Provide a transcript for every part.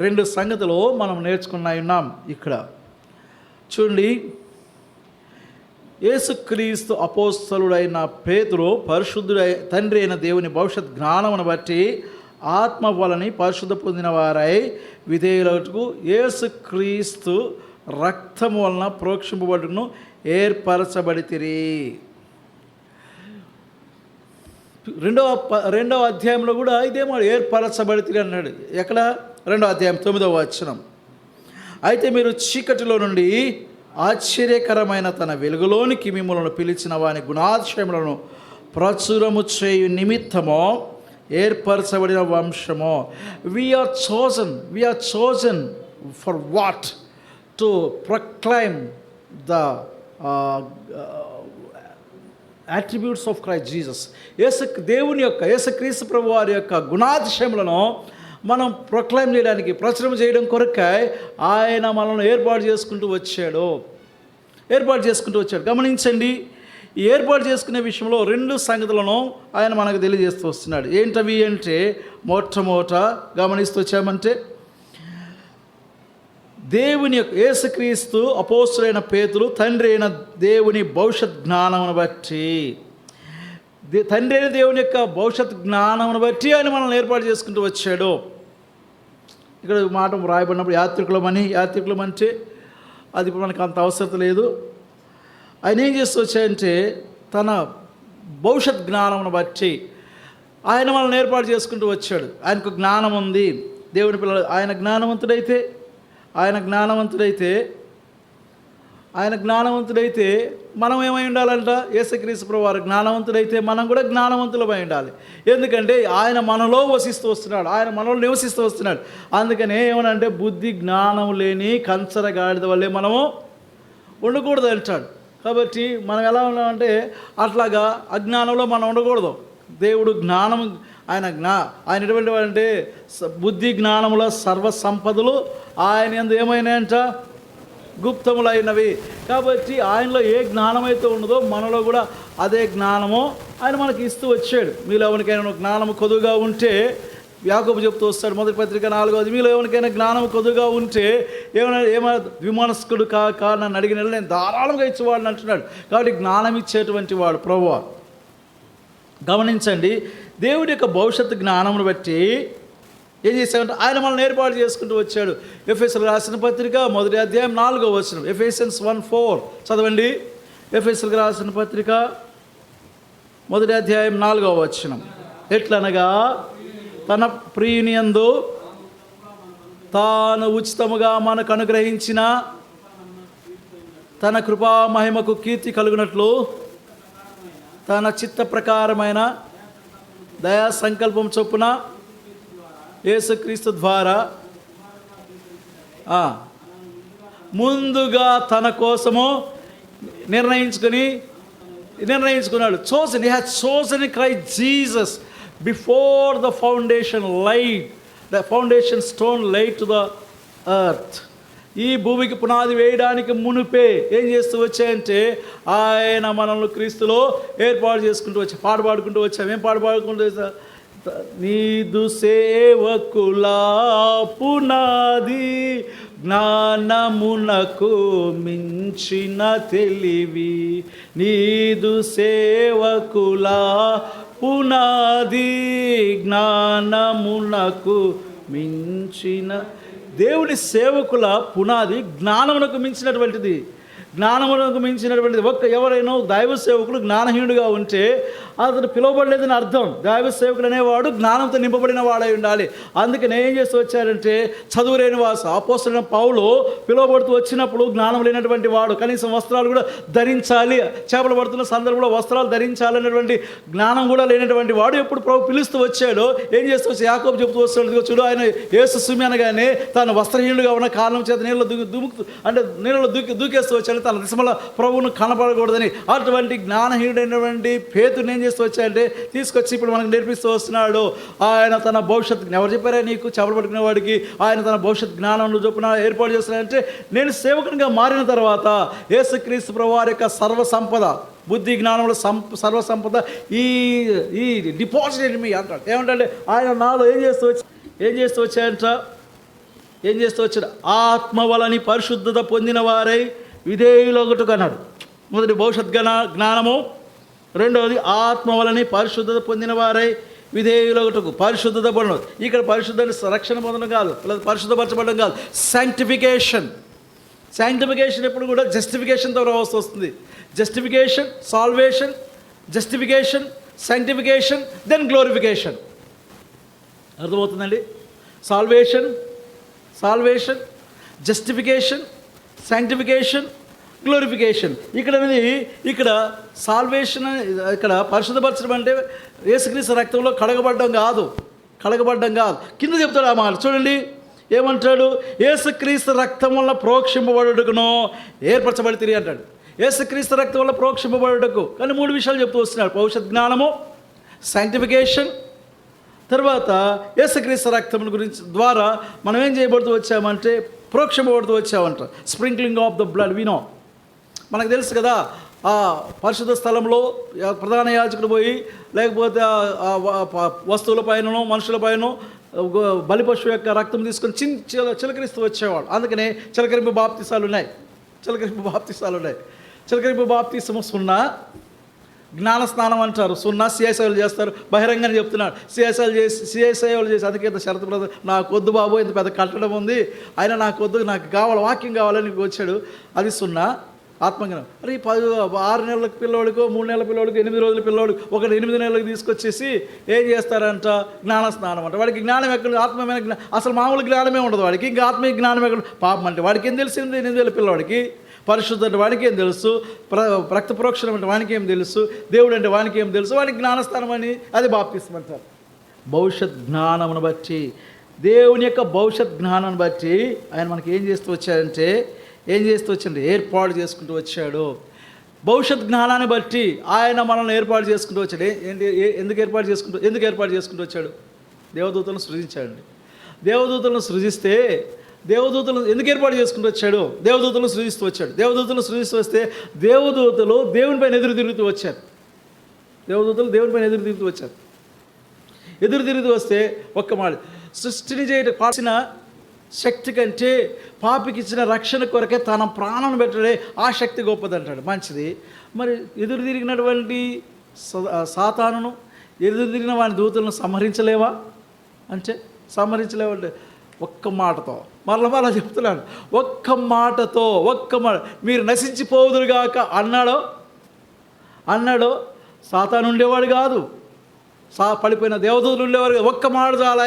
రెండు సంగతులు మనం నేర్చుకున్నాం ఇక్కడ. చూడండి, యేసుక్రీస్తు అపోస్తలుడైన పేతురు పరిశుద్ధుడై తండ్రి అయిన దేవుని భవిష్యత్ జ్ఞానమును బట్టి ఆత్మ వలని పరిశుద్ధ పొందిన వారై విధేయులకు యేసుక్రీస్తు రక్తము వలన ప్రోక్షింపబడును ఏర్పరచబడితిరి. రెండవ అధ్యాయంలో కూడా ఇదే మాట ఏర్పరచబడితిరి అన్నాడు. ఎక్కడ? 2వ అధ్యాయం 9వ వచనం. అయితే మీరు చీకటిలో నుండి ఆశ్చర్యకరమైన తన వెలుగులోనికి మిమ్మల్ని పిలిచిన వాని గుణాతిశయములను ప్రచురము చేయు నిమిత్తమో ఏర్పరచబడిన వంశమో. We are chosen for what? To proclaim the attributes of Christ Jesus. దేవుని యొక్క యేసుక్రీస్తు ప్రభు వారి యొక్క గుణాతిశయములను మనం ప్రొక్లైమ్ చేయడానికి, ప్రచురం చేయడం కొరకై ఆయన మనల్ని ఏర్పాటు చేసుకుంటూ వచ్చాడు. గమనించండి, ఈ ఏర్పాటు చేసుకునే విషయంలో 2 సంగతులను ఆయన మనకు తెలియజేస్తూ వస్తున్నాడు. ఏంటవి అంటే, మొట్టమొదట గమనిస్తూ వచ్చామంటే, దేవుని యొక్క యేసుక్రీస్తు అపోస్తలుడైన పేతురు తండ్రి అయిన దేవుని భవిష్యత్ జ్ఞానమును బట్టి, తండ్రి అయిన దేవుని యొక్క భవిష్యత్ జ్ఞానమును బట్టి ఆయన మనల్ని ఏర్పాటు చేసుకుంటూ వచ్చాడు. ఇక్కడ మాట రాయబడినప్పుడు యాత్రికులం అంటే అది ఇప్పుడు మనకు అంత అవసరం లేదు. ఆయన ఏం చేస్తూ వచ్చాయంటే, తన భవిష్యత్ జ్ఞానమును బట్టి ఆయన మనల్ని ఏర్పాటు చేసుకుంటూ వచ్చాడు. ఆయనకు జ్ఞానం ఉంది. దేవుని పిల్లలు ఆయన జ్ఞానవంతుడైతే మనం ఏమై ఉండాలంట? యేసుక్రీస్తు ప్రభువు వారు జ్ఞానవంతుడైతే మనం కూడా జ్ఞానవంతులమై ఉండాలి. ఎందుకంటే ఆయన మనలో వసిస్తూ వస్తున్నాడు, ఆయన మనలో నివసిస్తూ వస్తున్నాడు. అందుకనే ఏమనంటే, బుద్ధి జ్ఞానం లేని కంచర గాడిద వల్లే మనము ఉండకూడదు అంటాడు. కాబట్టి మనం ఎలా ఉన్నామంటే, అట్లాగా అజ్ఞానంలో మనం ఉండకూడదు. దేవుడు జ్ఞానం, ఆయన ఎటువంటి వాడంటే, బుద్ధి జ్ఞానముల సర్వ సంపదలు ఆయన యందు ఏమైనాయంట? గుప్తములైనవి. కాబట్టి ఆయనలో ఏ జ్ఞానమైతే ఉన్నదో మనలో కూడా అదే జ్ఞానము ఆయన మనకి ఇస్తూ వచ్చాడు. మీలో ఎవరికైనా జ్ఞానము కొద్దుగా ఉంటే, యాకోబు చెప్తూ వస్తాడు 1వ పత్రిక 4వ, మీలో ఎవరికైనా జ్ఞానం కొద్దుగా ఉంటే ఏమైనా విమనస్కుడు కాక నన్ను అడిగిన నేను ధారాళంగా ఇచ్చేవాడిని అంటున్నాడు. కాబట్టి జ్ఞానం ఇచ్చేటువంటి వాడు ప్రభువా. గమనించండి, దేవుడి యొక్క భవిష్యత్తు జ్ఞానమును బట్టి ఏం చేశాడంటే, ఆయన మనల్ని ఏర్పాటు చేసుకుంటూ వచ్చాడు. ఎఫెసీయులకు రాసిన పత్రిక 1వ అధ్యాయం 4వ వచనం, ఎఫెసియన్స్ 1:4 చదవండి. ఎఫెసీయులకు రాసిన పత్రిక 1వ అధ్యాయం 4వ వచనం. ఎట్లనగా, తన ప్రియుని యందు తాను ఉచితముగా మనకు అనుగ్రహించిన తన కృపా మహిమకు కీర్తి కలుగునట్లు తన చిత్త ప్రకారమైన దయా సంకల్పం చొప్పున యేసుక్రీస్తు ద్వారా ముందుగా తన కోసము నిర్ణయించుకున్నాడు. He has chosen Christ Jesus before the foundation stone laid to the earth. ఈ భూమికి పునాది వేయడానికి మునిపే ఏం చేస్తూ వచ్చాయంటే, ఆయన మనల్ని క్రీస్తులో ఏర్పాటు చేసుకుంటూ పాడుకుంటూ వచ్చాం. ఏం పాడుకుంటూ వచ్చా? నీదు సేవకులా పునాది జ్ఞానమునకు మించిన తెలివి, నీదు సేవకులా పునాది జ్ఞానమునకు మించిన. దేవుని సేవకుల పునాది జ్ఞానమునకు మించినటువంటిది. ఎవరైనా దైవ సేవకుడు జ్ఞానహీనుడుగా ఉంటే అతను పిలువబడలేదని అర్థం. దైవ సేవకుడు అనేవాడు జ్ఞానంతో నింపబడిన వాడై ఉండాలి. అందుకని ఏం చేస్తూ వచ్చారంటే, చదువు లేని అపోస్తలుడైన పౌలు పిలువబడుతూ వచ్చినప్పుడు జ్ఞానం లేనటువంటి వాడు, కనీసం వస్త్రాలు కూడా ధరించాలి, చేపలు పడుతున్న సందర్భంలో వస్త్రాలు ధరించాలనేటువంటి జ్ఞానం కూడా లేనటువంటి వాడు ఎప్పుడు ప్రభు పిలుస్తూ వచ్చాడో ఏం చేస్తూ వచ్చి యాకోబు చెబుతూ వస్తాడు, చూడు ఆయన యేసు సుమి అనగానే తాను వస్త్రహీనుడుగా ఉన్న కారణం చేత నీళ్ళలో దూకేస్తూ వచ్చాడు. తన దిశమల ప్రభువును కనపడకూడదని అటువంటి జ్ఞానహీనుడైనటువంటి పేతురుని ఏం చేస్తూ వచ్చాయంటే తీసుకొచ్చి ఇప్పుడు మనకు నేర్పిస్తూ వస్తున్నాడు. ఆయన తన భవిష్యత్తు, ఎవరు చెప్పారా నీకు చేపలు పట్టుకునే వాడికి ఆయన తన భవిష్యత్ జ్ఞానంలో చొప్పున ఏర్పాటు చేస్తున్నాడంటే, నేను సేవకునిగా మారిన తర్వాత యేసుక్రీస్తు ప్రభువారి యొక్క సర్వసంపద, బుద్ధి జ్ఞానంలో సర్వసంపద ఈ డిపాజిట్ మీ అంటాడు. ఏమంటే ఆయన నాలో ఏం చేస్తూ వచ్చాయంట, ఏం చేస్తూ వచ్చాడు? ఆత్మ వలని పరిశుద్ధత పొందిన వారై విధేయులొకటుకు అన్నాడు. మొదటి భవిష్యత్ జ్ఞానము, రెండవది ఆత్మ వలని పరిశుద్ధత పొందిన వారై విధేయులొకటుకు. పరిశుద్ధత పొందడం, ఇక్కడ పరిశుద్ధ రక్షణ పొందడం కాదు, లేదా పరిశుద్ధపరచబడడం కాదు, శాంక్టిఫికేషన్. శాంక్టిఫికేషన్ ఎప్పుడు కూడా జస్టిఫికేషన్తో రావాల్సి వస్తుంది. Justification, salvation, justification, sanctification, then glorification. అర్థమవుతుందండి? Salvation, justification, sanctification, glorification. ఇక్కడ సాల్వేషన్, ఇక్కడ పరిశుద్ధపరచడం అంటే యేసుక్రీస్తు రక్తంలో కడగబడ్డం కాదు. కింద చెప్తాడు ఆ మాట చూడండి, ఏమంటాడు? యేసుక్రీస్తు రక్తం వల్ల ప్రోక్షింపబడుటకునో ఏర్పరచబడి తిరిగి అంటాడు. యేసుక్రీస్తు రక్తం వల్ల ప్రోక్షింపబడుటకు. కానీ 3 విషయాలు చెప్తూ వస్తున్నాడు: భవిష్యత్ జ్ఞానము, శాంక్టిఫికేషన్, తర్వాత యేసుక్రీస్తు రక్తం గురించి ద్వారా మనం ఏం చేయబడుతూ వచ్చామంటే ప్రోక్షింపబడుతూ వచ్చామంట. Sprinkling of the blood. వినో మనకు తెలుసు కదా, ఆ పరిశుద్ధ స్థలంలో ప్రధాన యాజకుడు పోయి, లేకపోతే వస్తువుల పైనను మనుషుల పైన బలి పశువు యొక్క రక్తం తీసుకొని చిలకరిస్తూ వచ్చేవాడు. అందుకనే చిలకరింపు బాప్తిసాలు ఉన్నాయి. చిలకరింపు బాప్తిసము సున్నా, జ్ఞాన స్నానం అంటారు సున్నా, సిఐసైలు చేస్తారు. బహిరంగానే చెప్తున్నాడు, సిఐసైలు చేసి అందుకే ఇంత షరతు బ్రదర్, నాకు వద్దు బాబు, ఇంత పెద్ద కట్టడం ఉంది, ఆయన నాకు వద్దు, నాకు కావాలి, వాక్యం కావాలని వచ్చాడు, అది సున్నా. ఆత్మజ్ఞానం. అరే 6 నెలల పిల్లోడికో 3 నెలల పిల్లోడికి 8 రోజుల పిల్లోడికి 8 నెలలకు తీసుకొచ్చేసి ఏం చేస్తారంట? జ్ఞాన స్నానం అంట. వాడికి జ్ఞానం ఎక్కడ? ఆత్మమైన జ్ఞానం. అసలు మామూలు జ్ఞానమే ఉండదు వాడికి, ఇంకా ఆత్మీయ జ్ఞానం ఎక్కడ? పాపం అంటే వాడికి ఏం తెలిసింది? 8 నెలల పిల్లోడికి. పరిశుద్ధ అంటే వాడికి ఏం తెలుసు? రక్త ప్రోక్షణం అంటే వానికి ఏం తెలుసు? దేవుడు అంటే వానికి ఏం తెలుసు? వాడికి జ్ఞానస్థానం అని అది బాప్తిస్మం అంటారు. భవిష్యత్ జ్ఞానమును బట్టి, దేవుని యొక్క భవిష్యత్ జ్ఞానాన్ని బట్టి ఆయన మనకి ఏం చేస్తూ వచ్చాడంటే ఏర్పాటు చేసుకుంటూ వచ్చాడు. భవిష్యత్ జ్ఞానాన్ని బట్టి ఆయన మనల్ని ఏర్పాటు చేసుకుంటూ వచ్చాడు. ఎందుకు ఏర్పాటు చేసుకుంటూ వచ్చాడు? దేవదూతలను సృజించాడండి. దేవదూతలను సృజిస్తే దేవదూతలు ఎందుకు ఏర్పాటు చేసుకుంటూ వచ్చాడు? దేవదూతలను సృజిస్తూ వచ్చాడు. దేవదూతలను సృజిస్తూ వస్తే దేవదూతలు దేవునిపైన ఎదురు తిరుగుతూ వచ్చారు. ఎదురు తిరుగుతూ వస్తే ఒక్క మాట, సృష్టిని చేయడం కాసిన శక్తి కంటే పాపికి ఇచ్చిన రక్షణ కొరకే తన ప్రాణాన్ని పెట్టడే ఆ శక్తి గొప్పదంటాడు. మంచిది. మరి ఎదురు తిరిగినటువంటి సాతానును, ఎదురు తిరిగిన వాని దూతలను సంహరించలేవా అంటే ఒక్క మాటతో మరలా చెప్తున్నాను, ఒక్క మాట మీరు నశించిపోదురుగాక అన్నాడో సాతాను ఉండేవాడు కాదు, పడిపోయిన దేవదూతలు ఉండేవారు. ఒక్క మాట చాలు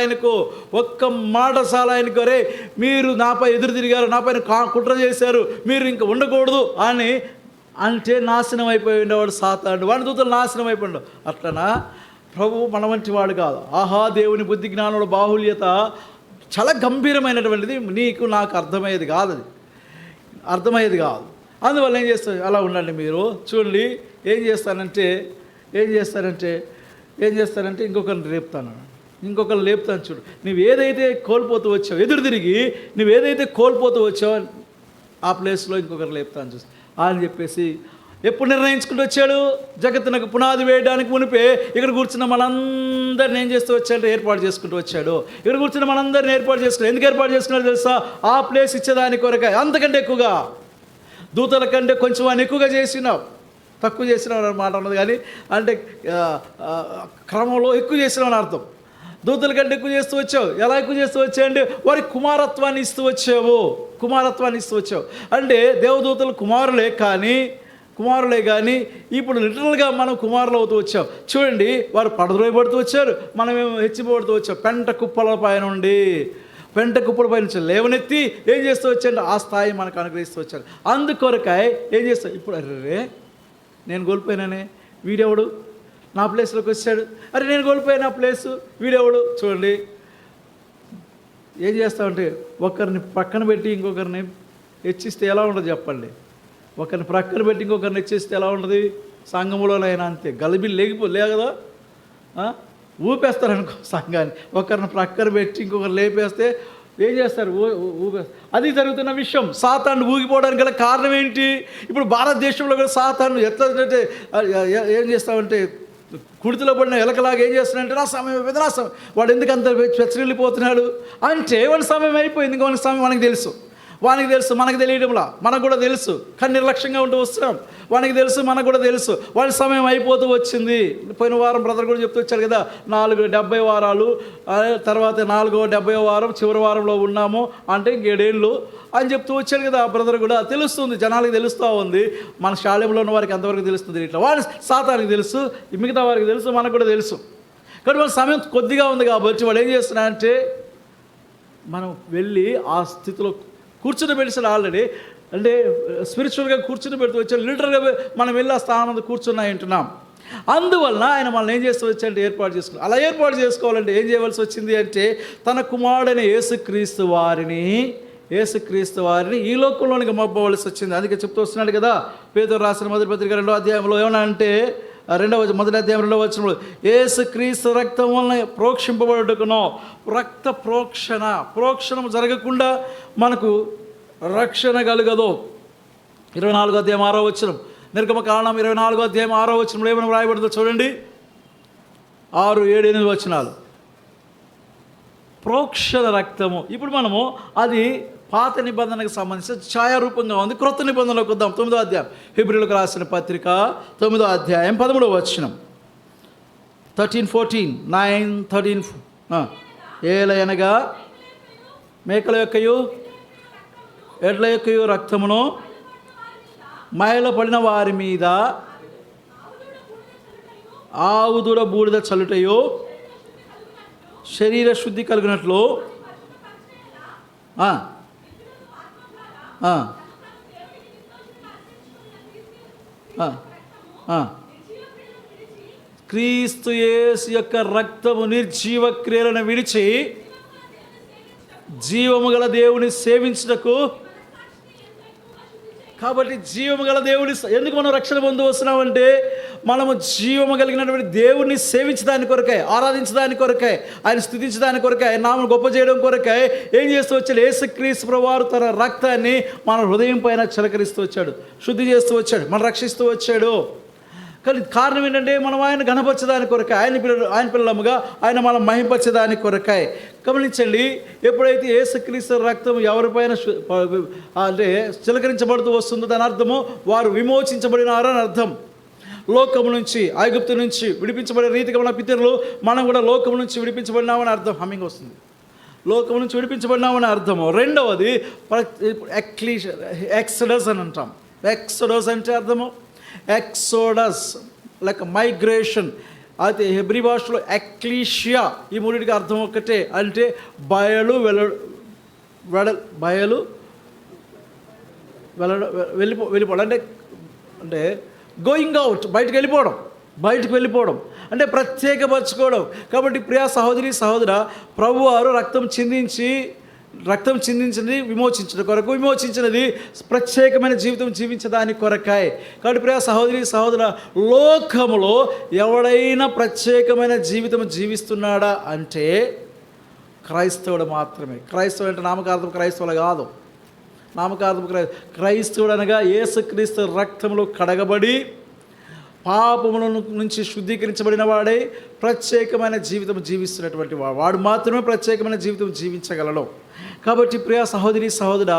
ఆయనకు, అరే మీరు నాపై ఎదురు తిరిగారు, నాపైన కుట్ర చేశారు, మీరు ఇంకా ఉండకూడదు అని అంటే నాశనం అయిపోయి ఉండేవాడు సాతాను. వాడి దూతలు నాశనం అయిపోయాడు. అట్లనా ప్రభువు మన వంటి వాడు కాదు. ఆహా, దేవుని బుద్ధి జ్ఞానంలో బాహుళ్యత చాలా గంభీరమైనటువంటిది. నీకు నాకు అర్థమయ్యేది కాదు. అందువల్ల ఏం చేస్తారు? అలా ఉండండి మీరు. చూడండి ఏం చేస్తారంటే ఇంకొకరిని లేపుతాను చూడు. నువ్వు ఏదైతే కోల్పోతూ వచ్చావు, ఎదురు తిరిగి నువ్వు ఏదైతే కోల్పోతూ వచ్చావో ఆ ప్లేస్లో ఇంకొకరు లేపుతాను చూసి అని చెప్పేసి ఎప్పుడు నిర్ణయించుకుంటూ వచ్చాడు? జగత్తునకు పునాది వేయడానికి మునిపే ఇక్కడ కూర్చున్న మనందరిని ఏం చేస్తూ వచ్చాడంటే ఏర్పాటు చేసుకుంటూ వచ్చాడు. ఇక్కడ కూర్చున్న మనందరిని ఏర్పాటు చేసుకున్నాడు. ఎందుకు ఏర్పాటు చేసుకున్నాడు తెలుసా? ఆ ప్లేస్ ఇచ్చేదాని కొరకే. అంతకంటే ఎక్కువగా, దూతల కంటే కొంచెం అని ఎక్కువగా చేసినావు, తక్కువ చేసినావు అన్నమాట ఉన్నది. కానీ అంటే క్రమంలో ఎక్కువ చేసినావు అని అర్థం. దూతల కంటే ఎక్కువ చేస్తూ వచ్చావు. ఎలా ఎక్కువ చేస్తూ వచ్చాయంటే వారి కుమారత్వాన్ని ఇస్తూ వచ్చావు. అంటే దేవదూతలు కుమారులే కానీ ఇప్పుడు లిటరల్గా మనం కుమారులు అవుతూ వచ్చాం. చూడండి, వారు పడద్రోయబడుతూ వచ్చారు, మనమేమో హెచ్చిపోబడుతూ వచ్చాం. పెంట కుప్పల పై నుంచి లేవనెత్తి ఏం చేస్తూ వచ్చాడు? ఆ స్థాయి మనకు అనుగ్రహిస్తూ వచ్చాడు. అందుకొరకాయ ఏం చేస్తావు? ఇప్పుడు అరే నేను కోల్పోయినానే, వీడెవడు నా ప్లేస్లోకి వచ్చాడు, అరే నేను కోల్పోయిన ఆ ప్లేసు, వీడెవడు. చూడండి ఏం చేస్తామంటే ఒకరిని పక్కన పెట్టి ఇంకొకరిని హెచ్చిస్తే ఎలా ఉండదు చెప్పండి? ఒకరిని ప్రక్కన పెట్టి ఇంకొకరిని హెచ్చిస్తే ఎలా ఉంటుంది? సంఘంలోనైనా అంతే, గలిబిలు లేకదా ఊపేస్తారనుకో సంఘాన్ని. ఒకరిని ప్రక్కన పెట్టి ఇంకొకరు లేపేస్తే ఏం చేస్తారు? ఊపేస్తారు. అది జరుగుతున్న విషయం. సాతాను ఊగిపోవడానికి గల కారణం ఏంటి? ఇప్పుడు భారతదేశంలో కూడా సాతాను ఎట్లా అంటే ఏం చేస్తామంటే కుడితిలో పడిన ఎలకలాగా ఏం చేస్తున్నాడంటే నా సమయం నా సమయం. వాడు ఎందుకు అంత వెచ్చరిల్లిపోతున్నాడు అంటే వాడి సమయం అయిపోయింది. ఇంకా వానికి సమయం వానికి తెలుసు, మనకు తెలియడంలా, మనకు కూడా తెలుసు, కానీ నిర్లక్ష్యంగా ఉంటూ వస్తున్నాం. వానికి తెలుసు, మనకు కూడా తెలుసు, వాడి సమయం అయిపోతూ వచ్చింది. పోయిన వారం బ్రదర్ కూడా చెప్తూ వచ్చాడు కదా, 470 వారాలు, తర్వాత 470వ వారం చివరి వారంలో ఉన్నాము అంటే 7 ఏళ్ళు అని చెప్తూ వచ్చాడు కదా. ఆ బ్రదర్ కూడా తెలుస్తుంది, జనాలకి తెలుస్తూ ఉంది. మన శాలెంలో ఉన్న వారికి ఎంతవరకు తెలుస్తుంది, ఇట్లా వాడి సాతానికి తెలుసు, మిగతా వారికి తెలుసు, మనకు కూడా తెలుసు. కానీ వాళ్ళ సమయం కొద్దిగా ఉంది కాబట్టి వాడు ఏం చేస్తున్నాడంటే మనం వెళ్ళి ఆ స్థితిలో కూర్చుని పెట్టాడు ఆల్రెడీ. అంటే స్పిరిచువల్గా కూర్చుని పెడుతూ వచ్చాడు. లిటరల్గా మనం వెళ్ళి ఆ స్థానం కూర్చున్నా వింటున్నాం. అందువలన ఆయన మనల్ని ఏం చేస్తూ వచ్చాడంటే ఏర్పాటు చేసుకోవాలి. అలా ఏర్పాటు చేసుకోవాలంటే ఏం చేయవలసి వచ్చింది అంటే తన కుమారుడైన యేసుక్రీస్తు వారిని ఈ లోకంలోనికి పంపవలసి వచ్చింది. అందుకే చెప్తూ వస్తున్నాడు కదా, పేతురు రాసిన మొదటి పత్రిక 2వ అధ్యాయంలో ఏమన్నా అంటే మొదటి అధ్యాయం 2వ వచనంలో యేసుక్రీస్తు రక్తం వలన ప్రోక్షింపబడుటకునో, రక్త ప్రోక్షణం జరగకుండా మనకు రక్షణ కలుగదు. 24వ అధ్యాయం 6వ వచనం, నిర్గమకాండం 24వ అధ్యాయం 6వ వచనంలో ఏమైనా వ్రాయబడుతుందో చూడండి. 6, 7, 8 వచనాలు. ప్రోక్షణ రక్తము. ఇప్పుడు మనము అది పాత నిబంధనకు సంబంధించి ఛాయారూపంగా ఉంది. క్రొత్త నిబంధనలోకి వద్దాం. 9వ అధ్యాయం హెబ్రీయులకు రాసిన పత్రిక 9వ అధ్యాయం 13వ వచనం. 13:14 9:13 ఏలయనగా మేకల యొక్కయు ఎడ్ల యొక్కయు రక్తమును మహిళ పడిన వారి మీద ఆవు దూడ బూడిద చల్లుటయో శరీర శుద్ధి కలిగినట్లు క్రీస్తు యేసు యొక్క రక్తము నిర్జీవ క్రియలను విడిచి జీవము గల దేవుని సేవించుటకు. కాబట్టి జీవము గల దేవుని ఎందుకు మనం రక్షణ పొందు వస్తున్నామంటే మనము జీవము కలిగినటువంటి దేవుణ్ణి సేవించడానికి కొరకాయ, ఆరాధించడానికి కొరకాయ, ఆయన స్థుతించడానికి కొరకాయ, ఆయన నామను గొప్ప చేయడం కొరకాయ ఏం చేస్తూ వచ్చాడు? యేసుక్రీస్తు ప్రభువారు తన రక్తాన్ని మన హృదయం పైన చిలకరిస్తూ వచ్చాడు, శుద్ధి చేస్తూ వచ్చాడు, మనం రక్షిస్తూ వచ్చాడు. కానీ కారణం ఏంటంటే మనం ఆయన ఘనపరచడానికి కొరకాయ, ఆయన పిల్లముగా ఆయన మనం మహింపరచడానికి కొరకాయ. గమనించండి, ఎప్పుడైతే యేసుక్రీస్తు రక్తం ఎవరిపైన అంటే చిలకరించబడుతూ వస్తుందో దాని అర్థము వారు విమోచించబడినారని అర్థం. లోకము నుంచి, ఐగుప్తు నుంచి విడిపించబడిన రీతిగా మన పితరులు మనం కూడా లోకము నుంచి విడిపించబడినామని అర్థం. హమ్మింగ్ వస్తుంది. లోకము నుంచి విడిపించబడినామని అర్థము. రెండవది ఎక్సడస్ అని అంటాం. ఎక్సడస్ అంటే అర్థము ఎక్సోడస్ లైక్ మైగ్రేషన్. అయితే హెబ్రీ భాషలో ఎక్లీషియా, ఈ మూడింటికి అర్థం ఒక్కటే, అంటే వెళ్ళిపోవడం అంటే గోయింగ్ అవుట్, బయటకు వెళ్ళిపోవడం అంటే ప్రత్యేకపరచుకోవడం. కాబట్టి ప్రియా సహోదరి సహోదర, ప్రభువారు రక్తం చిందించినది విమోచించడం కొరకు, విమోచించినది ప్రత్యేకమైన జీవితం జీవించడానికి కొరకాయ. కాబట్టి ప్రియా సహోదరి సహోదర, లోకములో ఎవడైనా ప్రత్యేకమైన జీవితం జీవిస్తున్నాడా అంటే క్రైస్తవుడు మాత్రమే. క్రైస్తవుడు అంటే నామకార్థం క్రైస్తవులు కాదు. నామకార్థం క్రైస్తవుడు అనగా యేసుక్రీస్తు రక్తంలో కడగబడి పాపముల నుంచి శుద్ధీకరించబడిన వాడే ప్రత్యేకమైన జీవితం జీవిస్తున్నటువంటి వాడు మాత్రమే ప్రత్యేకమైన జీవితం జీవించగలడు. కాబట్టి ప్రియ సహోదరి సహోదర,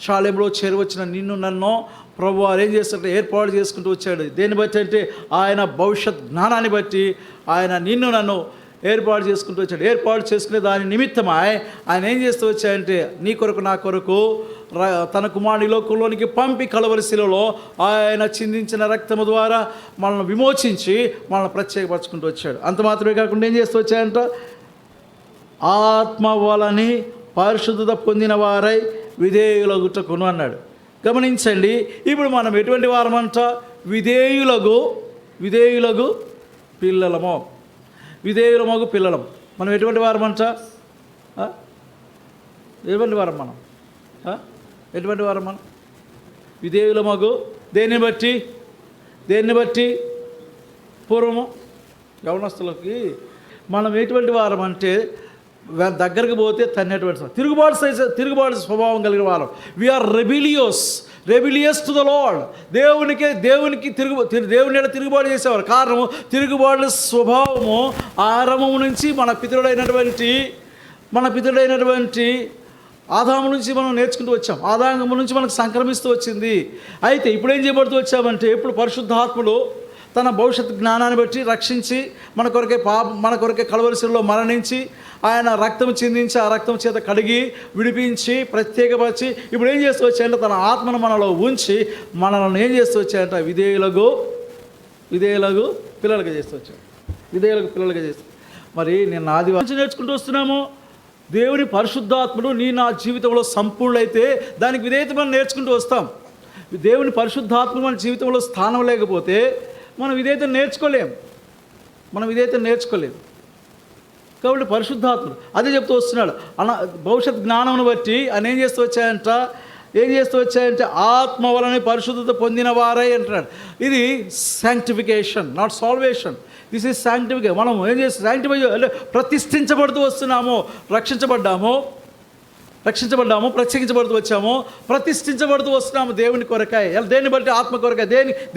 శాలెంలో చేరువచ్చిన నిన్ను నన్ను ప్రభు వారు ఏం చేస్తుంటే ఏర్పాటు చేసుకుంటూ వచ్చాడు. దేన్ని బట్టి అంటే ఆయన భవిష్యత్ జ్ఞానాన్ని బట్టి ఆయన నిన్ను నన్ను ఏర్పాటు చేసుకుంటూ వచ్చాడు. ఏర్పాటు చేసుకునే దాని నిమిత్తమై ఆయన ఏం చేస్తూ వచ్చాడంటే నీ కొరకు నా కొరకు తన కుమారుని లోకంలోనికి పంపి కలవరి శిలలో ఆయన చిందించిన రక్తము ద్వారా మనల్ని విమోచించి మనల్ని ప్రత్యేకపరచుకుంటూ వచ్చాడు. అంత మాత్రమే కాకుండా ఏం చేస్తూ వచ్చాడంట, ఆత్మ వలని పరిశుద్ధత పొందిన వారై విధేయులగుటకును అన్నాడు. గమనించండి, ఇప్పుడు మనం ఎటువంటి వారమంట? విధేయులగు పిల్లలము. విధేయులమగు పిల్లలం. మనం ఎటువంటి వారమంట? ఎటువంటి వారం మనం? ఎటువంటి వారం మనం? విధేయులమగు దేన్ని బట్టి? పూర్వము యవనస్తులకి మనం ఎటువంటి వారం అంటే దగ్గరకు పోతే తన్నేటువంటి తిరుగుబాటు స్వభావం కలిగిన వారం. We are rebellious. Rebellious to the Lord. దేవునికి దేవుని ఎడల తిరుగుబాటు చేసేవారు. కారణము తిరుగుబాటు స్వభావము ఆరంభం నుంచి మన పితరుడైనటువంటి ఆదాము నుంచి మనం నేర్చుకుంటూ వచ్చాం. ఆదాము నుంచి మనకు సంక్రమిస్తూ వచ్చింది. అయితే ఇప్పుడు ఏం చేయబడుతూ వచ్చామంటే, ఇప్పుడు పరిశుద్ధాత్ముడు తన భవిష్యత్ జ్ఞానాన్ని బట్టి రక్షించి మన కొరకే కలవరిశిలో మరణించి ఆయన రక్తం చిందించి ఆ రక్తం చేత కడిగి విడిపించి ప్రత్యేకపరిచి ఇప్పుడు ఏం చేస్తూ వచ్చాయంటే తన ఆత్మను మనలో ఉంచి మనల్ని ఏం చేస్తూ వచ్చాయంట విధేయులకు పిల్లలుగా చేస్తూ వచ్చాడు. పిల్లలుగా చేస్తూ మరి నేను ఆదివారం నేర్చుకుంటూ వస్తున్నాము. దేవుని పరిశుద్ధాత్ముడు నా జీవితంలో సంపూర్ణైతే దానికి విధేయత మనం నేర్చుకుంటూ వస్తాం. దేవుని పరిశుద్ధాత్మ మన జీవితంలో స్థానం లేకపోతే మనం విధేయత నేర్చుకోలేము. కాబట్టి పరిశుద్ధాత్ముడు అదే చెప్తూ వస్తున్నాడు. భవిష్యత్ జ్ఞానం బట్టి ఆయన ఏం చేస్తూ వచ్చాయంటే ఆత్మ వలన పరిశుద్ధత పొందిన వారై అంటున్నాడు. ఇది sanctification, not salvation. This is sanctification. మనం ఏం చేస్తాం? శాంక్టిఫై అంటే ప్రతిష్ఠించబడుతూ వస్తున్నాము. రక్షించబడ్డాము, ప్రత్యేకించబడుతూ వచ్చాము, ప్రతిష్ఠించబడుతూ వస్తున్నాము దేవుని కొరకాయ. దేన్ని బట్టి? ఆత్మ కొరకాయ.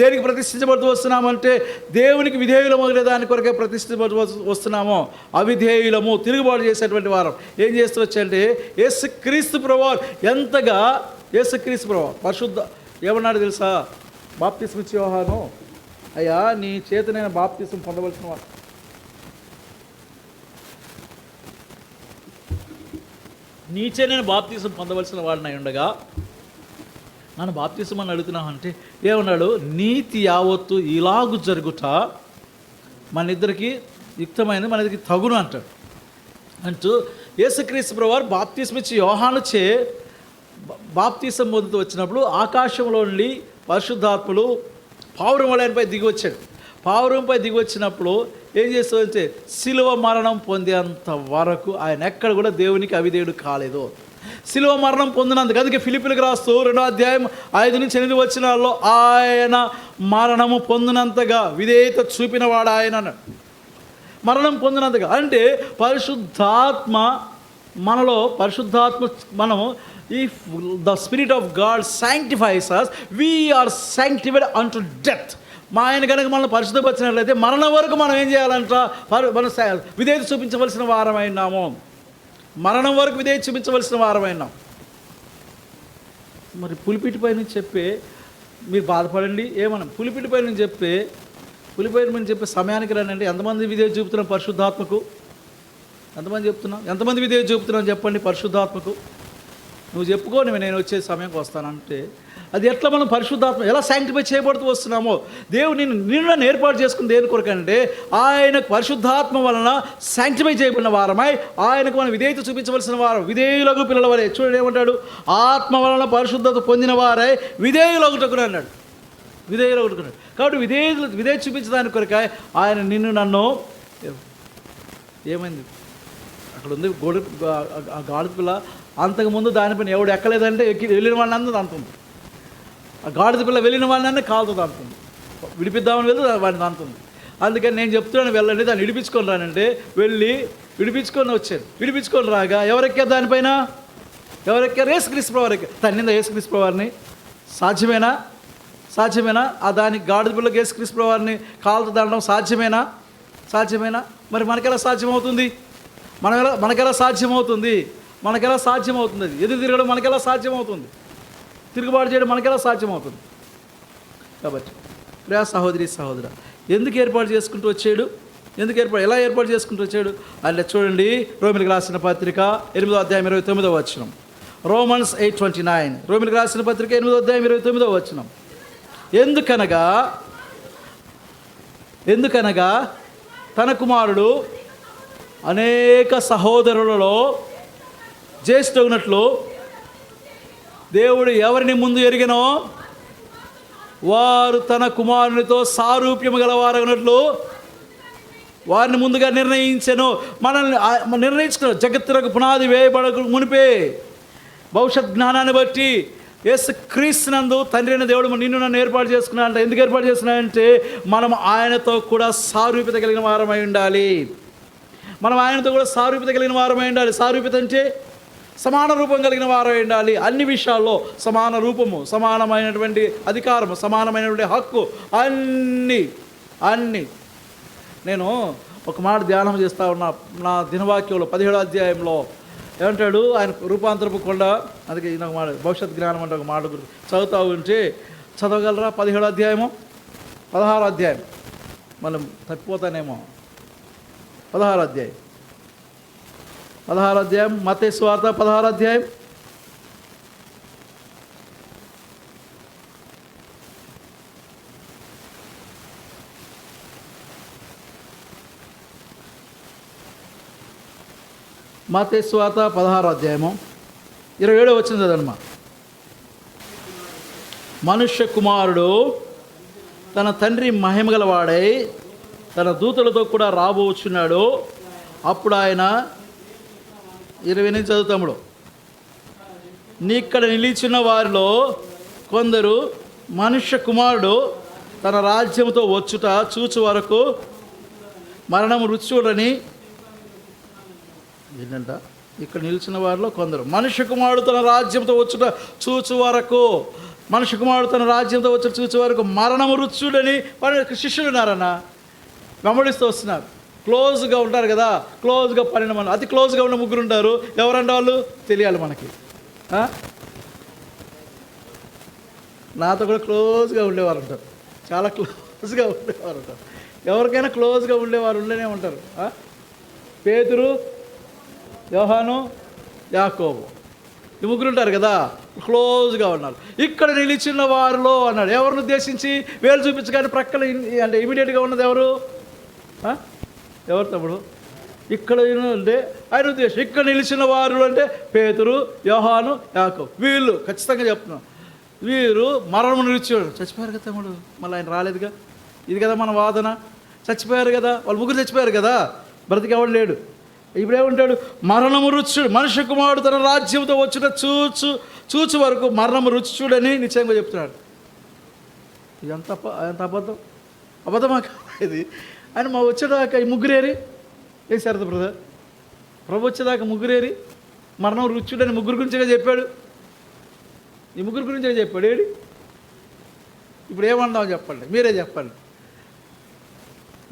దేనికి ప్రతిష్ఠించబడుతూ వస్తున్నాము అంటే దేవునికి విధేయులము అనే దాని కొరకే ప్రతిష్ఠించబడుతూ వస్తున్నాము. అవిధేయులము, తిరుగుబాటు చేసేటువంటి వారం ఏం చేస్తూ వచ్చాయంటే యేసుక్రీస్తు ప్రభువారు ఎంతగా పరిశుద్ధ ఏమన్నాడు తెలుసా? బాప్తిస్మ ఇచ్చే యోహాను, అయ్యా నీ చేత నేను బాప్తిస్మ పొందవలసిన వాడు, నీచే నేను బాప్తిసం పొందవలసిన వాడిని అయి ఉండగా నన్ను బాప్తిసం అని అడుగుతున్నావు అంటే ఏమన్నాడు? నీతి యావత్తు ఇలాగు జరుగుట మన ఇద్దరికి యుక్తమైనది, మన ఇద్దరికి తగును అంటూ యేసుక్రీస్తు ప్రభువారు బాప్తిసం ఇచ్చి యోహానుచే బాప్తిసం పొందుతూ వచ్చినప్పుడు ఆకాశంలో నుండి పరిశుద్ధాత్ముడు పావురం వలయంపై దిగి వచ్చాడు. పావురంపై దిగి వచ్చినప్పుడు ఏం చేస్తుందంటే శిలువ మరణం పొందేంత వరకు ఆయన ఎక్కడ కూడా దేవునికి అవిధేయుడు కాలేదు. శిలువ మరణం పొందినందుకు, అందుకే ఫిలిప్పీలకు రాస్తూ 2వ అధ్యాయం 5-8 వచనాల్లో ఆయన మరణము పొందినంతగా విధేయత చూపినవాడు ఆయన మరణం పొందినంతగా. అంటే పరిశుద్ధాత్మ మనము if the spirit of God sanctifies us, we are sanctified unto death. మా ఆయన కనుక మనల్ని పరిశుద్ధపరిచినట్లయితే మరణం వరకు మనం ఏం చేయాలంట? మనం విధేయత చూపించవలసిన వారమైనాము. మరణం వరకు విధేయత చూపించవలసిన వారమైనాం. మరి పులిపిటిపై నుంచి చెప్పే మీరు బాధపడండి ఏమన్నా, పులిపిటిపై నుంచి చెప్పే సమయానికి రండి. ఎంతమంది విధేయత చూపుతున్నాం పరిశుద్ధాత్మకు? ఎంతమంది విధేయత చూపుతున్నాం చెప్పండి పరిశుద్ధాత్మకు? నువ్వు చెప్పుకో, నేను వచ్చే సమయంకి వస్తానంటే అది ఎట్లా మనం పరిశుద్ధాత్మ ఎలా శాంక్టిఫై చేయబడుతూ వస్తున్నామో, దేవుడు నిన్ను ఏర్పాటు చేసుకుని దేని కొరకంటే ఆయనకు పరిశుద్ధాత్మ వలన శాంక్టిఫై చేయబడిన వారమై ఆయనకు మనం విధేయత చూపించవలసిన వారం, విధేయులకు పిల్లల వలె. చూడండి ఏమంటాడు? ఆత్మ వలన పరిశుద్ధత పొందిన వారై విధేయులగుటకును అన్నాడు. కాబట్టి విధేయత చూపించడానికి కొరకాయ ఆయన నన్ను ఏమైంది అక్కడ ఉంది గాడిద పిల్ల. అంతకుముందు దానిపైన ఎవడు ఎక్కలేదంటే వెళ్ళిన వాళ్ళని అందరూ అంతుంది. ఆ గాడిద పిల్ల వెళ్ళిన వాళ్ళని కాలుతుంది అంటుంది. విడిపిద్దామని వెళ్తే వాడిని అంటుంది. అందుకని నేను చెప్తున్నాను వెళ్ళండి, దాన్ని విడిపించుకొని రానంటే వెళ్ళి విడిపించుకొని వచ్చారు. విడిపించుకొని రాగా ఎవరెక్కారు దానిపైన? యేసుక్రీస్తు ప్రభువారు ఎక్కారు. తన్నిందా యేసుక్రీస్తు ప్రభువారిని? సాధ్యమేనా? ఆ దానికి గాడిద పిల్లకి యేసుక్రీస్తు ప్రభువారిని కాలుతూ దండడం సాధ్యమేనా? మరి మనకెలా సాధ్యమవుతుంది? మనకెలా సాధ్యమవుతుంది? అది ఎదురు తిరగడం మనకెలా సాధ్యమవుతుంది? తిరుగుబాటు చేయడం మనకెలా సాధ్యమవుతుంది? కాబట్టి ప్రియా సహోదరి సహోదర, ఎందుకు ఏర్పాటు చేసుకుంటూ వచ్చాడు? ఎలా ఏర్పాటు చేసుకుంటూ వచ్చాడు అంటే చూడండి, రోమిలకు రాసిన పత్రిక 8వ అధ్యాయం 29వ వచనం. Romans 8:29. రోమిలకు రాసిన పత్రిక 8వ అధ్యాయం 29వ వచనం. ఎందుకనగా తన కుమారుడు అనేక సహోదరులలో జ్యేష్ఠునట్లు దేవుడు ఎవరిని ముందు ఎరిగినో వారు తన కుమారునితో సారూప్యము గలవారగినట్లు వారిని ముందుగా నిర్ణయించెను. మనల్ని నిర్ణయించుకున్నాడు. జగత్తులకు పునాది వేయబడకు మునిపే భవిష్యత్ జ్ఞానాన్ని బట్టి యేసుక్రీస్తునందు తండ్రి అయిన దేవుడు నన్ను ఏర్పాటు చేసుకున్నా అంటే ఎందుకు ఏర్పాటు చేస్తున్నాడంటే మనం ఆయనతో కూడా సారూప్యత కలిగిన వారమై ఉండాలి. సారూప్యత అంటే సమాన రూపం కలిగిన వారై ఉండాలి. అన్ని విషయాల్లో సమాన రూపము, సమానమైనటువంటి అధికారము, సమానమైనటువంటి హక్కు, అన్నీ. నేను ఒక మాట ధ్యానం చేస్తూ ఉన్నా నా దినవాక్యంలో 17వ అధ్యాయంలో ఏమంటాడు, ఆయన రూపాంతరపు కొండ, అందుకే ఈయన ఒక మాట భవిష్యత్ జ్ఞానం అంటే ఒక మాట చదువుతూ ఉంటే చదవగలరా? 17వ అధ్యాయము, 16వ అధ్యాయం, మనం తప్పిపోతానేమో. 16వ అధ్యాయం మత్తయి సువార్త 16వ అధ్యాయం. మత్తయి సువార్త 16వ అధ్యాయము 27వ వచనం చదవమ్మా. మనుష్య కుమారుడు తన తండ్రి మహిమగలవాడై తన దూతలతో కూడా రాబోచున్నాడు. అప్పుడు ఆయన 28 చదువుతాముడు, నీక్కడ నిలిచిన వారిలో కొందరు మనుష్య కుమారుడు తన రాజ్యంతో వచ్చుట చూచు వరకు మరణము రుచి చూడని. ఏంటంట? ఇక్కడ నిలిచిన వారిలో కొందరు మనుష్య కుమారుడు తన రాజ్యంతో వచ్చుట చూచు వరకు, మనుష్య కుమారుడు తన రాజ్యంతో వచ్చుట చూచు వరకు మరణము రుచి చూడని వారి శిష్యులు ఉన్నారన్న, వెంబడిస్తూ వస్తున్నారు. క్లోజ్గా ఉంటారు కదా, క్లోజ్గా 12 మంది, అతి క్లోజ్గా ఉన్న 3 ఉంటారు. ఎవరంటే వాళ్ళు తెలియాలి మనకి. నాతో కూడా క్లోజ్గా ఉండేవారు ఉంటారు, చాలా క్లోజ్గా ఉండేవారు ఉంటారు. ఎవరికైనా క్లోజ్గా ఉండేవారు ఉండనే ఉంటారు. పేతురు, యోహాను, యాకోబు, ఈ 3 ఉంటారు కదా, క్లోజ్గా ఉన్నారు. ఇక్కడ నిలిచిన వారిలో అన్నాడు. ఎవరిని ఉద్దేశించి? వేలు చూపించగానే ప్రక్కన అంటే ఇమీడియట్గా ఉన్నది ఎవరు? ఎవరు తమ్ముడు? ఇక్కడ అంటే ఆయన ఉద్దేశం. ఇక్కడ నిలిచిన వారు అంటే పేతురు, యోహాను, యాకోబు, వీళ్ళు ఖచ్చితంగా చెప్తున్నాం. వీరు మరణము నిలిచాడు. చచ్చిపోయారు కదా తమ్ముడు, మళ్ళీ ఆయన రాలేదుగా. ఇది కదా మన వాదన. చచ్చిపోయారు కదా, వాళ్ళు 3 చచ్చిపోయారు కదా, బ్రతికేవాడు లేడు. ఇప్పుడేమంటాడు? మరణము రుచి, మనుష్య కుమారుడు తన రాజ్యంతో వచ్చుట చూచు వరకు మరణము రుచి చూడని నిశ్చయంగా చెప్తున్నాడు. ఇది ఎంత అబద్ధమా ఇది? ఆయన మా వచ్చేదాకా ఈ 3 ఏరి వేసారు బ్రదర్. ప్రభు వచ్చేదాకా 3 ఏరి మరణం రుచి చూడని 3 గురించిగా చెప్పాడు. ఈ 3 గురించిగా చెప్పాడు. ఏడి ఇప్పుడు ఏమన్నావు చెప్పండి, మీరే చెప్పండి.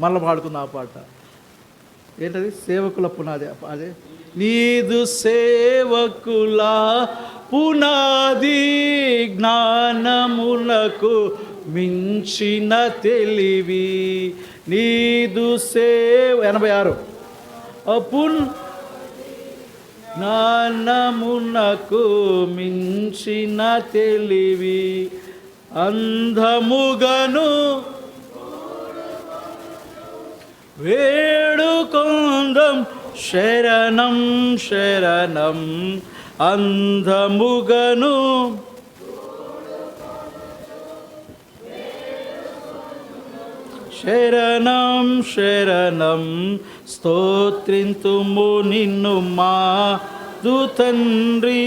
మళ్ళీ పాడుకుందాం ఆ పాట. ఏంటది? సేవకుల పునాది. అదే నీదు సేవకుల పునాది జ్ఞానములకు మించిన తెలివి. నీదు 86 జ్ఞానమునకు మించిన తెలివి అంధముగను వేడుకొందం శరణం శరణం అంధముగను శరణం శరణం స్తోత్రింతుము నిన్ను మా తండ్రి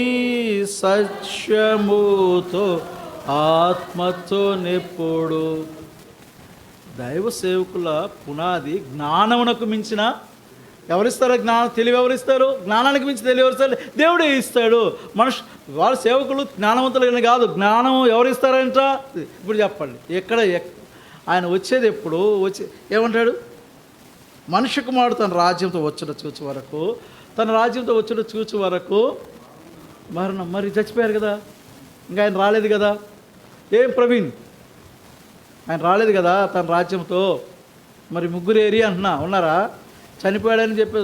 సత్యముతో ఆత్మతో నెప్పుడు. దైవ సేవకుల పునాది జ్ఞానమునకు మించిన ఎవరిస్తారో తెలివి ఎవరిస్తారు? జ్ఞానానికి మించి తెలివి ఎవరిస్తారు? దేవుడే ఇస్తాడు. వాళ్ళ సేవకులు జ్ఞానవంతులు కాదు, జ్ఞానం ఎవరిస్తారంట? ఇప్పుడు చెప్పండి. ఎక్కడ ఆయన వచ్చేది ఎప్పుడు? ఏమంటాడు? మనుష్య కుమారుడు తన రాజ్యంతో వచ్చుట చూచు వరకు, తన రాజ్యంతో వచ్చుట చూచు వరకు మరణం. మరి చచ్చిపోయారు కదా, ఇంకా ఆయన రాలేదు కదా. ఏం ప్రవీణ్, ఆయన రాలేదు కదా తన రాజ్యంతో. మరి 3 ఏరి అంటున్నా ఉన్నారా? చనిపోయాడని చెప్పి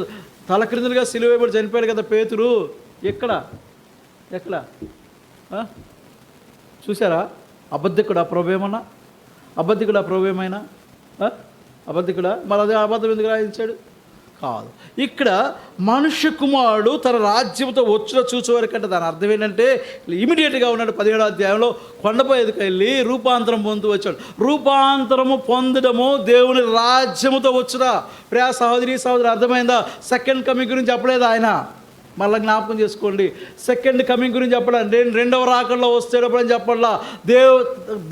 తలక్రిందులుగా సిలువేయబడి చనిపోయాడు కదా పేతురు. ఎక్కడ చూసారా? అబద్ధికుడా ప్రభు ఏమన్నా? అబద్ధికుడా ప్రభు ఏమైనా? అబద్ధికుడా? మరి అదే అబద్ధం ఎందుకు రాయించాడు? కాదు. ఇక్కడ మనుష్య కుమారుడు తన రాజ్యంతో వచ్చుట చూచే వరకు అంటే దాని అర్థం ఏంటంటే ఇమీడియట్గా ఉన్నాడు. 17వ అధ్యాయంలో కొండపై ఎదుకెళ్ళి రూపాంతరం పొందుతూ వచ్చాడు. రూపాంతరము పొందడము దేవుని రాజ్యముతో వచ్చుట. ప్రియా సహోదరి అర్థమైందా? సెకండ్ కమింగ్ గురించి చెప్పలేదు ఆయన. మళ్ళీ జ్ఞాపకం చేసుకోండి. సెకండ్ కమింగ్ గురించి చెప్పడా, నేను రెండవ రాకడలో వస్తేటప్పుడు అని చెప్పట్లా,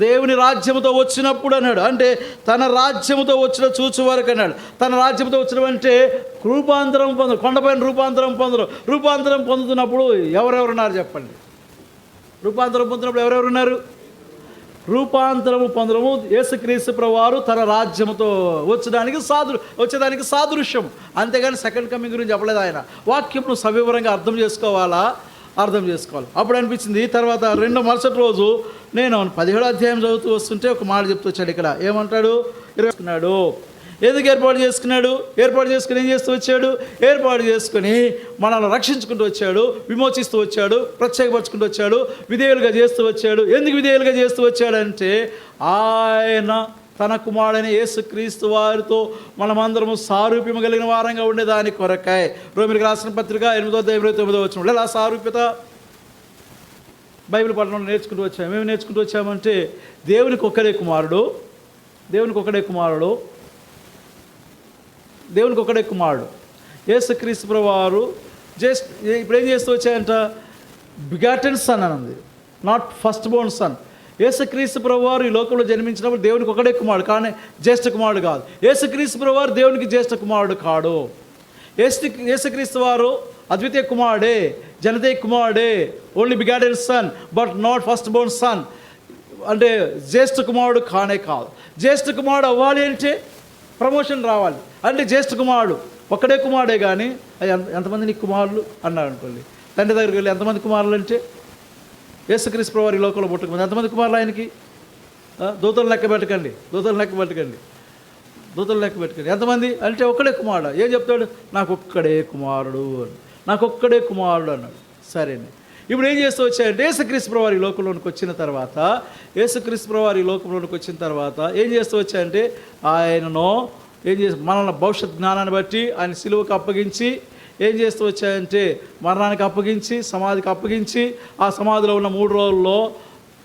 దేవుని రాజ్యముతో వచ్చినప్పుడు అన్నాడు. అంటే తన రాజ్యముతో వచ్చిన చూచు వరకు అన్నాడు. తన రాజ్యముతో వచ్చిన అంటే రూపాంతరం పొందరు, కొండపైన రూపాంతరం పొందుతున్నప్పుడు ఎవరెవరున్నారు చెప్పండి. రూపాంతరం పొందినప్పుడు ఎవరెవరున్నారు? రూపాంతరము పొందడము యేసుక్రీస్తు ప్రభువారు తన రాజ్యముతో వచ్చేదానికి సాదృశ్యం. అంతేగాని సెకండ్ కమింగ్ గురించి చెప్పలేదు ఆయన. వాక్యం సవివరంగా అర్థం చేసుకోవాలి. అప్పుడు అనిపించింది. తర్వాత మరుసటి రోజు నేను 17వ అధ్యాయం చదువుతూ వస్తుంటే ఒక మాట చెప్తూ వచ్చాడు. ఇక్కడ ఏమంటాడు? ఎందుకు ఏర్పాటు చేసుకుని ఏం చేస్తూ వచ్చాడు? ఏర్పాటు చేసుకుని మనల్ని రక్షించుకుంటూ వచ్చాడు, విమోచిస్తూ వచ్చాడు, ప్రత్యేకపరచుకుంటూ వచ్చాడు, విధేయులుగా చేస్తూ వచ్చాడు. ఎందుకు విధేయులుగా చేస్తూ వచ్చాడంటే ఆయన తన కుమారుడైన యేసుక్రీస్తు వారితో మనమందరము సారూప్యము కలిగిన వారంగా ఉండేదాని కొరకాయ. రోమిలికి రాసిన పత్రిక 8:29 వచనం. ఇలా సారూప్యత బైబిల్ పఠనంలో నేర్చుకుంటూ వచ్చాము. మేము నేర్చుకుంటూ వచ్చామంటే దేవునికి ఒక్కడే కుమారుడు, యేసుక్రీస్తు ప్రభువారు ఇప్పుడు ఏం చేస్తూ వచ్చాయంట? బిగాటెన్ సన్ అని ఉంది, నాట్ ఫస్ట్ బోర్న్ సన్. యేసుక్రీస్తు ప్రభువారు ఈ లోకంలో జన్మించినప్పుడు దేవునికి ఒకడే కుమారుడు, కానీ జ్యేష్ఠ కుమారుడు కాదు. యేసుక్రీస్తు ప్రభువారు దేవునికి జ్యేష్ఠ కుమారుడు కాడు. యేసుక్రీస్తు వారు అద్వితీయ కుమారుడే, జనతీయ కుమారుడే, only begotten son but not first born son. అంటే జ్యేష్ఠ కుమారుడు కానే కాదు. జ్యేష్ఠ కుమారుడు అవ్వాలి అంటే ప్రమోషన్ రావాలి. అంటే జ్యేష్ఠ కుమారుడు ఒక్కడే కుమారుడే. కానీ ఎంతమంది నీకు కుమారులు అన్నాడు అనుకోండి. తండ్రి దగ్గరికి వెళ్ళి ఎంతమంది కుమారులు అంటే యేసుక్రీస్తు ప్రభువారు ఈ లోకంలో పుట్టకముందు ఎంతమంది కుమారులు ఆయనకి? దూతలు లెక్క పెట్టకండి. ఎంతమంది అంటే ఒక్కడే కుమారుడు. ఏం చెప్తాడు? నాకు ఒక్కడే కుమారుడు అన్నాడు. సరేనే. ఇప్పుడు ఏం చేస్తూ వచ్చాయంటే యేసుక్రీస్తు ప్రభువారు ఈ లోకంలోనికి వచ్చిన తర్వాత ఏం చేస్తూ వచ్చాయంటే ఆయనను మనల్ని భవిష్యత్ జ్ఞానాన్ని బట్టి ఆయన సిలువకు అప్పగించి ఏం చేస్తూ వచ్చాయంటే మరణానికి అప్పగించి, సమాధికి అప్పగించి, ఆ సమాధిలో ఉన్న 3 రోజుల్లో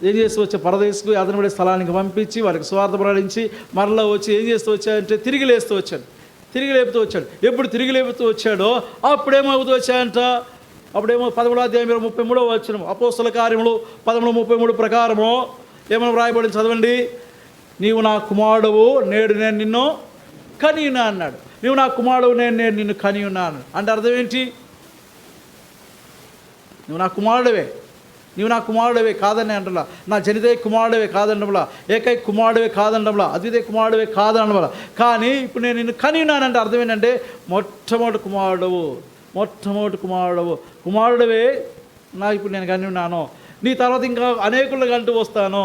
ఏం చేస్తూ వచ్చే పరదేశకు అతనిపడే స్థలానికి పంపించి వారికి స్వార్థ ప్రకటించి మరలా వచ్చి ఏం చేస్తూ వచ్చాయంటే తిరిగి లేపుతూ వచ్చాడు. ఎప్పుడు తిరిగి లేపుతూ వచ్చాడో అప్పుడేమవుతూ వచ్చాయంట? అప్పుడేమో 11వ అధ్యాయం 33వ వచనం, అపోస్తల కార్యములు 13:33 ప్రకారము ఏమైనా వ్రాయబడింది చదవండి. నీవు నా కుమారుడువు, నేడు నేను నిన్ను కనియున్నా అన్నాడు. నీవు నా కుమారుడు, నేను నిన్ను కనియున్నా అన్నాడు. అంటే అర్థం ఏంటి? నువ్వు నా కుమారుడవే కాదని అంటలా, నా జనితయ కుమారుడవే కాదనడంలా, ఏకైక కుమారుడవే కాదనడంలా, అద్వితీయ కుమారుడవే కాదనడంలా. కానీ ఇప్పుడు నేను నిన్ను కనియున్నానంటే అర్థం ఏంటంటే మొట్టమొదటి కుమారుడవే నా ఇప్పుడు నేను కనియున్నాను. నీ తర్వాత ఇంకా అనేకులను కంటూ వస్తాను.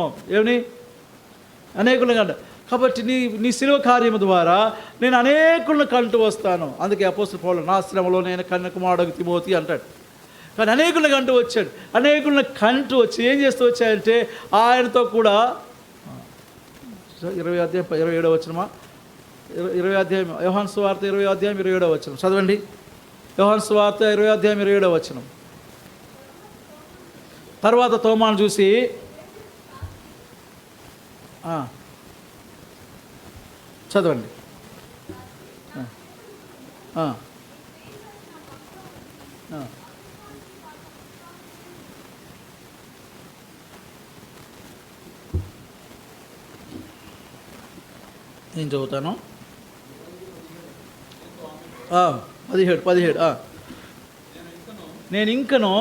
అనేకులను కంట. కాబట్టి నీ శిలువ కార్యము ద్వారా నేను అనేకులను కంటూ వస్తాను. అందుకే అపోస్తలుడు పౌలు నా శ్రమలో నేను కన్న కుమారుడు తిమోతి అంటాడు. కానీ అనేకులను కంటూ వచ్చి ఏం చేస్తూ వచ్చాయంటే ఆయనతో కూడా 20వ అధ్యాయం 27వ వచనమా, 20వ అధ్యాయం యోహాను సువార్త 20వ అధ్యాయం 27వ వచనం చదవండి. యోహాను సువార్త 20వ అధ్యాయం 27వ వచనం. తర్వాత తోమాను చూసి చదవండి. నేను చదువుతాను. 17 నేను ఇంకను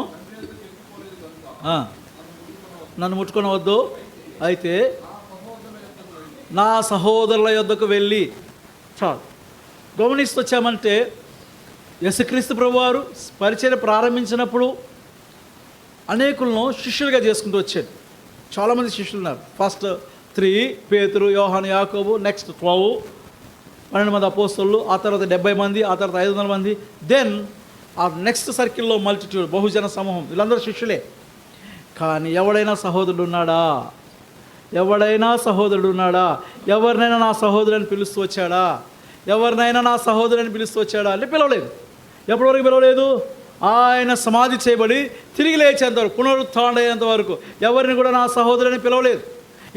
నన్ను ముట్టుకొనవద్దు, అయితే నా సహోదరుల యొద్దకు వెళ్ళి చాలు. గమనిస్తూ వచ్చామంటే యేసుక్రీస్తు ప్రభువారు పరిచర్య ప్రారంభించినప్పుడు అనేకులను శిష్యులుగా చేసుకుంటూ వచ్చాడు. చాలామంది శిష్యులు ఉన్నారు. ఫస్ట్ 3 పేతురు, యోహాను, యాకోబు, నెక్స్ట్ 12 12 మంది అపోస్తలులు, ఆ తర్వాత 70 మంది, ఆ తర్వాత 500 మంది. దెన్ ఆ నెక్స్ట్ సర్కిల్లో మల్టిట్యూడ్, బహుజన సమూహం, వీళ్ళందరూ శిష్యులే. కానీ ఎవడైనా సహోదరుడు ఉన్నాడా? ఎవరైనా నా సహోదరుని పిలుస్తూ వచ్చాడా? అంటే పిలవలేదు. ఎప్పటివరకు పిలవలేదు? ఆయన సమాధి చేయబడి తిరిగి లేచేంత వరకు, పునరుత్థానం అయ్యేంత వరకు ఎవరిని కూడా నా సహోదరుని పిలవలేదు.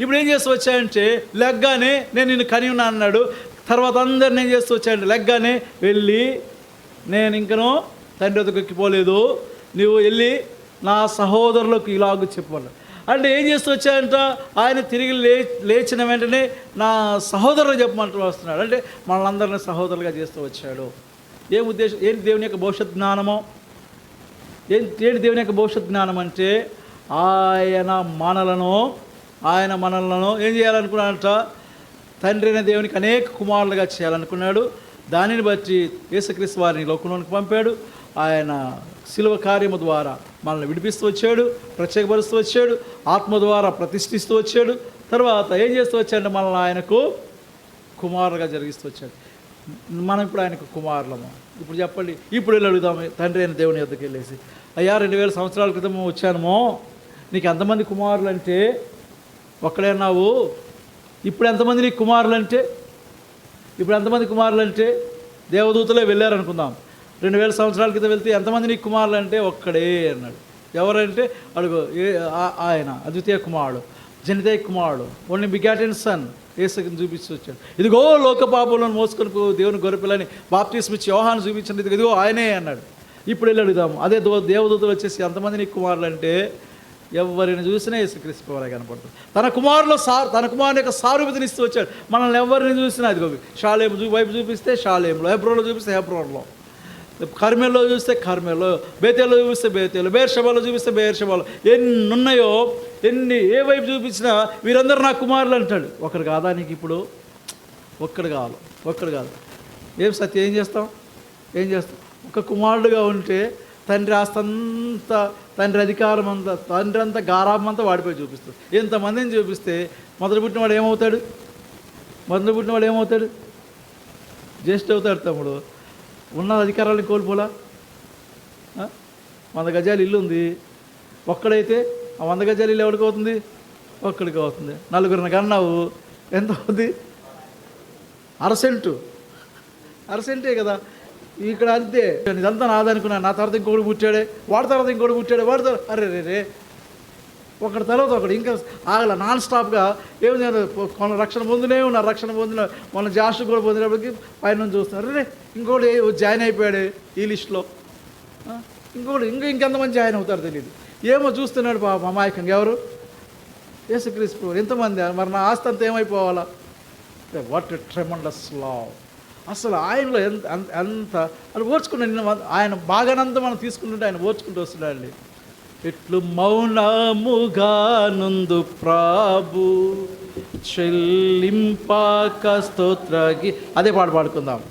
ఇప్పుడు ఏం చేస్తూ వచ్చాయంటే లెగ్గానే నేను నిన్ను కని ఉన్నా అన్నాడు. తర్వాత అందరిని ఏం చేస్తూ వచ్చాయంటే లెగ్గానే వెళ్ళి నేను ఇంకను తండ్రి వద్దకు పోలేదు, నువ్వు వెళ్ళి నా సహోదరులకు ఇలాగ చెప్పాలి అంటే ఏం చేస్తూ వచ్చాయంట, ఆయన తిరిగి లేచిన వెంటనే నా సహోదరులు చెప్పమంటూ వస్తున్నాడు. అంటే మనల్ని సహోదరులుగా చేస్తూ వచ్చాడు. ఏం ఉద్దేశం, ఏంటి దేవుని యొక్క భవిష్యత్ జ్ఞానము, ఏంటి దేవుని యొక్క భవిష్యత్ జ్ఞానం అంటే ఆయన మనలను ఏం చేయాలనుకున్నాడంట, తండ్రి అయిన దేవునికి అనేక కుమారులుగా చేయాలనుకున్నాడు. దానిని బట్టి యేసుక్రీస్తు వారిని లోకంలోనికి పంపాడు. ఆయన శిలువ కార్యము ద్వారా మనల్ని విడిపిస్తూ వచ్చాడు, ప్రత్యేకపరుస్తూ వచ్చాడు, ఆత్మ ద్వారా ప్రతిష్ఠిస్తూ వచ్చాడు. తర్వాత ఏం చేస్తూ వచ్చాడంటే మనల్ని ఆయనకు కుమారులుగా జరిగిస్తూ వచ్చాడు. మనం ఇప్పుడు ఆయనకు కుమారులము. ఇప్పుడు చెప్పండి, ఇప్పుడు వెళ్ళి అడుగుదాము తండ్రి అయిన దేవుని యొద్దకు వెళ్ళేసి, అయ్యా 2000 సంవత్సరాల క్రితం వచ్చానమో, నీకు ఎంతమంది కుమారులు అంటే ఒక్కడేనావు, ఇప్పుడు ఎంతమంది నీకు కుమారులు అంటే, ఇప్పుడు ఎంతమంది కుమారులు అంటే దేవదూతలే వెళ్ళారనుకుందాం. 2000 సంవత్సరాల క్రితం వెళ్తే ఎంతమంది నీకు కుమారులు అంటే ఒక్కడే అన్నాడు. ఎవరంటే అడుగు, ఆయన అద్వితీయ కుమారుడు, జనితయ కుమారుడు, ఓన్లీ బిగాటెన్ సన్ యేసుని చూపించి వచ్చాడు. ఇదిగో లోక పాపంలో మోసుకొని దేవుని గొర్రెపిల్లని బాప్తిస్మ ఇచ్చి యోహాను చూపించండి, ఇదిగో ఆయనే అన్నాడు. ఇప్పుడు వెళ్ళి అడుగుదాము, అదే దేవదూతలు వచ్చేసి ఎంతమంది నీకు కుమారులు అంటే ఎవరిని చూసినా యేసుక్రీస్తు వారే కనపడుతుంది. తన కుమారుని యొక్క సారూప్యతని ఇస్తూ వచ్చాడు. మనల్ని ఎవరిని చూసినా అదిగో షాలేము వైపు చూపిస్తే షాలేములో, హెబ్రోన్లో చూపిస్తే హెబ్రోన్లో, కర్మెల్లో చూస్తే కర్మెల్లో, బేతేల్లో చూపిస్తే బేతేలు, బేర్షబాలో చూపిస్తే బేర్షబాలో, ఎన్ని ఉన్నాయో ఏ వైపు చూపించినా వీరందరూ నా కుమారులు అంటాడు. ఒకడు కాదా నీకు ఇప్పుడు? ఒక్కడు కాదు. ఏం సత్యం, ఏం చేస్తాం? ఒక కుమారుడుగా ఉంటే తండ్రి ఆస్తంతా, తండ్రి అధికారం అంతా, తండ్రి అంతా గారాబం అంతా వాడిపోయి చూపిస్తాడు. ఎంతమందిని చూపిస్తే మొదలు పుట్టినవాడు ఏమవుతాడు? జ్యేష్ఠ అవుతాడు. తమ్ముడు ఉన్న అధికారాన్ని కోల్పోలా. 100 గజాలు ఇల్లు ఉంది, ఒక్కడైతే ఆ 100 గజాలు ఇల్లు ఎవరికి అవుతుంది? ఒక్కడికి అవుతుంది. 4గురిని కన్నావు, ఎంత అవుతుంది? అరసెంటే కదా. ఇక్కడ అంతే, ఇదంతా నాదనుకున్నాను. నా తర్వాత ఇంకొకటి పుట్టాడే, వాడి తర్వాత ఇంకొకటి పుట్టాడే, వాడి తర్వాత అరే ఒకటి తర్వాత ఒకటి ఇంకా ఆగల నాన్ స్టాప్గా ఏమి కొన రక్షణ పొందిన మన జాష్ కూడా పొందినప్పటికీ పైన చూస్తున్నారు. అరే ఇంకోటి జాయిన్ అయిపోయాడు ఈ లిస్టులో, ఇంకోటి ఇంకెంతమంది జాయిన్ అవుతారో తెలియదు. ఏమో చూస్తున్నాడు పాపం అమాయకంగా. ఎవరు? యేసుక్రీస్తు. ఎంతమంది? మరి నా ఆస్తి అంతా ఏమైపోవాలా? What a tremendous love. అసలు ఆయనలో ఎంత అది ఓర్చుకున్నాడు. ఆయన బాగానంతా మనం తీసుకుంటుంటే ఆయన ఓర్చుకుంటూ వస్తున్నాడండి. ఎట్లు మౌనముగా నుందు ప్రాభు చెల్లింపాక స్తోత్రగి. అదే పాడుకుందాం.